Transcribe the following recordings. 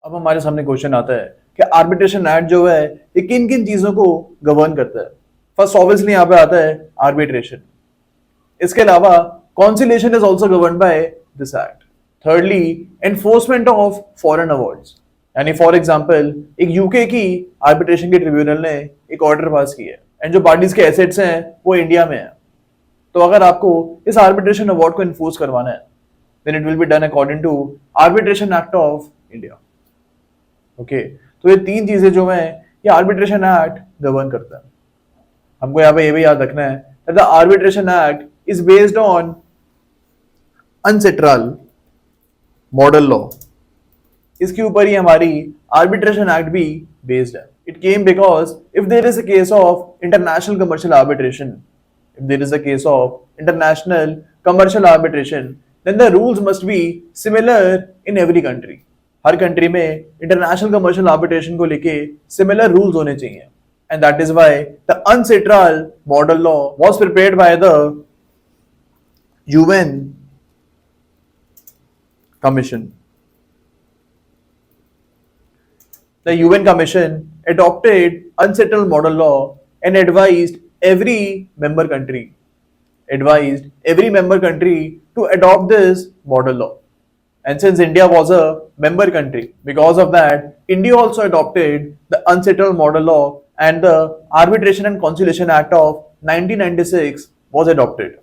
अब हमारे सामने क्वेश्चन आता है कि आर्बिट्रेशन एक्ट जो है ये किन किन चीजों को गवर्न करता है। फर्स्ट ऑब्वियसली यहाँ पे आता है आर्बिट्रेशन। इसके अलावा conciliation is also govern by this act. Thirdly enforcement of foreign awards, यानी फॉर एग्जाम्पल एक यूके की आर्बिट्रेशन के ट्रिब्यूनल ने एक ऑर्डर पास किया है एंड जो पार्टीज के एसेट्स हैं वो इंडिया में है, तो अगर आपको इस आर्बिट्रेशन अवार्ड को इन्फोर्स करवाना है then it will be done according to arbitration act of India. Okay, तो ये तीन चीजें जो हैं ये आर्बिट्रेशन एक्ट गवर्न करता है। हमको यहाँ पे ये भी याद रखना है that the arbitration act is based on UNCITRAL model law. इसके ऊपर ही हमारी आर्बिट्रेशन एक्ट भी बेस्ड है। It came because if there is a case of international commercial arbitration, if there is a case of international commercial arbitration, then the rules must be similar in every country. हर country में international commercial arbitration को लेके similar rules होने चाहिए and that is why the UNCITRAL model law was prepared by the UN commission. The UN Commission adopted unsettled model law and advised every member country to adopt this model law. And since India was a member country, because of that, India also adopted the unsettled model law and the Arbitration and Conciliation Act of 1996 was adopted.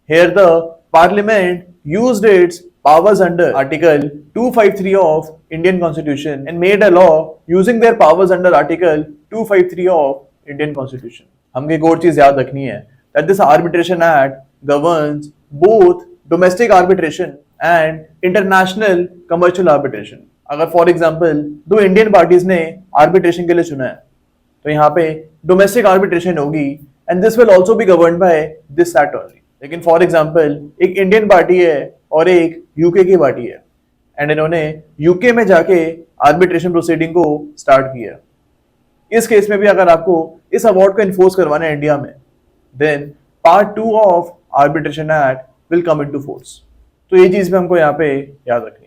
Here the Parliament used its powers under Article 253 of Indian Constitution and made a law using their powers under Article 253 of Indian Constitution. हमको एक और चीज याद रखनी है that this Arbitration Act governs both domestic arbitration and international commercial arbitration. अगर for example दो Indian parties ने आर्बिट्रेशन के लिए चुना है तो यहाँ पे डोमेस्टिक आर्बिट्रेशन होगी and this will also be govern by this act only. लेकिन फॉर एग्जाम्पल एक इंडियन पार्टी है और एक यूके की पार्टी है एंड इन्होंने यूके में जाके आर्बिट्रेशन प्रोसीडिंग को स्टार्ट किया। इस केस में भी अगर आपको इस अवार्ड को इन्फोर्स करवाना है इंडिया में then part 2 of arbitration act will come into force. तो ये चीज भी हमको यहाँ पे याद रखनी है।